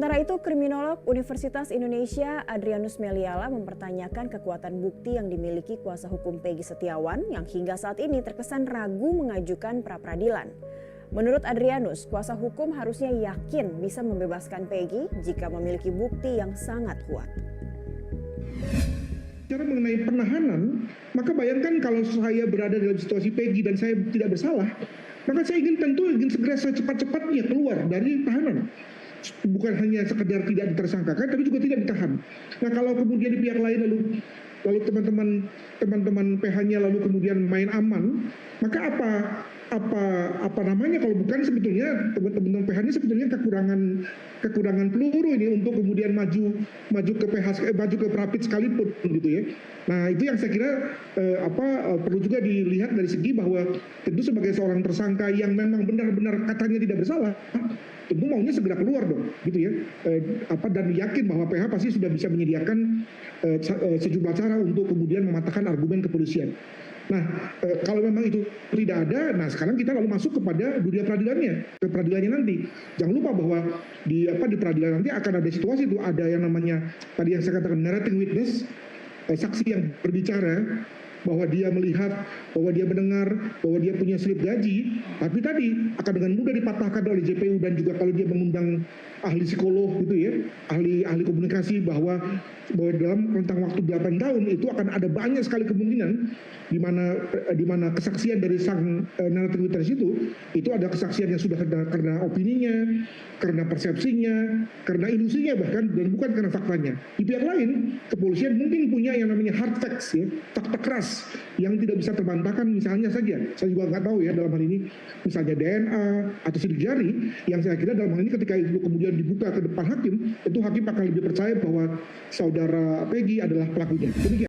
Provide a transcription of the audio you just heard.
Sementara itu, kriminolog Universitas Indonesia Adrianus Meliala mempertanyakan kekuatan bukti yang dimiliki kuasa hukum Peggy Setiawan yang hingga saat ini terkesan ragu mengajukan pra-peradilan. Menurut Adrianus, kuasa hukum harusnya yakin bisa membebaskan Peggy jika memiliki bukti yang sangat kuat. Cara mengenai penahanan, maka bayangkan kalau saya berada dalam situasi Peggy dan saya tidak bersalah, maka saya ingin segera secepat-cepatnya keluar dari tahanan. Bukan hanya sekedar tidak ditersangkakan, tapi juga tidak ditahan. Nah, kalau kemudian di pihak lain lalu teman-teman PH-nya lalu kemudian main aman, maka apa namanya kalau bukan sebetulnya teman-teman PH-nya sebetulnya kekurangan peluru ini untuk kemudian maju ke PH maju ke Prapit sekalipun gitu ya. Nah, itu yang saya kira perlu juga dilihat dari segi bahwa tentu sebagai seorang tersangka yang memang benar-benar katanya tidak bersalah, tentu maunya segera keluar dong, gitu ya. Dan yakin bahwa PH pasti sudah bisa menyediakan sejumlah cara untuk kemudian mematahkan argumen kepolisian. Nah, kalau memang itu tidak ada, nah sekarang kita lalu masuk kepada dunia peradilannya, ke peradilannya nanti. Jangan lupa bahwa di peradilan nanti akan ada situasi itu, ada yang namanya tadi yang saya katakan narrating witness, saksi yang berbicara bahwa dia melihat, bahwa dia mendengar, bahwa dia punya slip gaji, tapi tadi akan dengan mudah dipatahkan oleh JPU dan juga kalau dia mengundang ahli psikolog gitu ya, ahli komunikasi bahwa dalam rentang waktu 8 tahun itu akan ada banyak sekali kemungkinan di mana kesaksian dari sang narrative witness itu ada kesaksian yang sudah karena opininya, karena persepsinya, karena ilusinya bahkan, dan bukan karena faktanya. Di pihak lain, kepolisian mungkin punya yang namanya hard facts ya, fakta keras yang tidak bisa terbantahkan, misalnya saja, saya juga nggak tahu ya dalam hal ini, misalnya DNA atau sidik jari, yang saya kira dalam hal ini ketika itu kemudian dibuka ke depan hakim, itu hakim akan lebih percaya bahwa saudara Peggy adalah pelakunya. Demikian.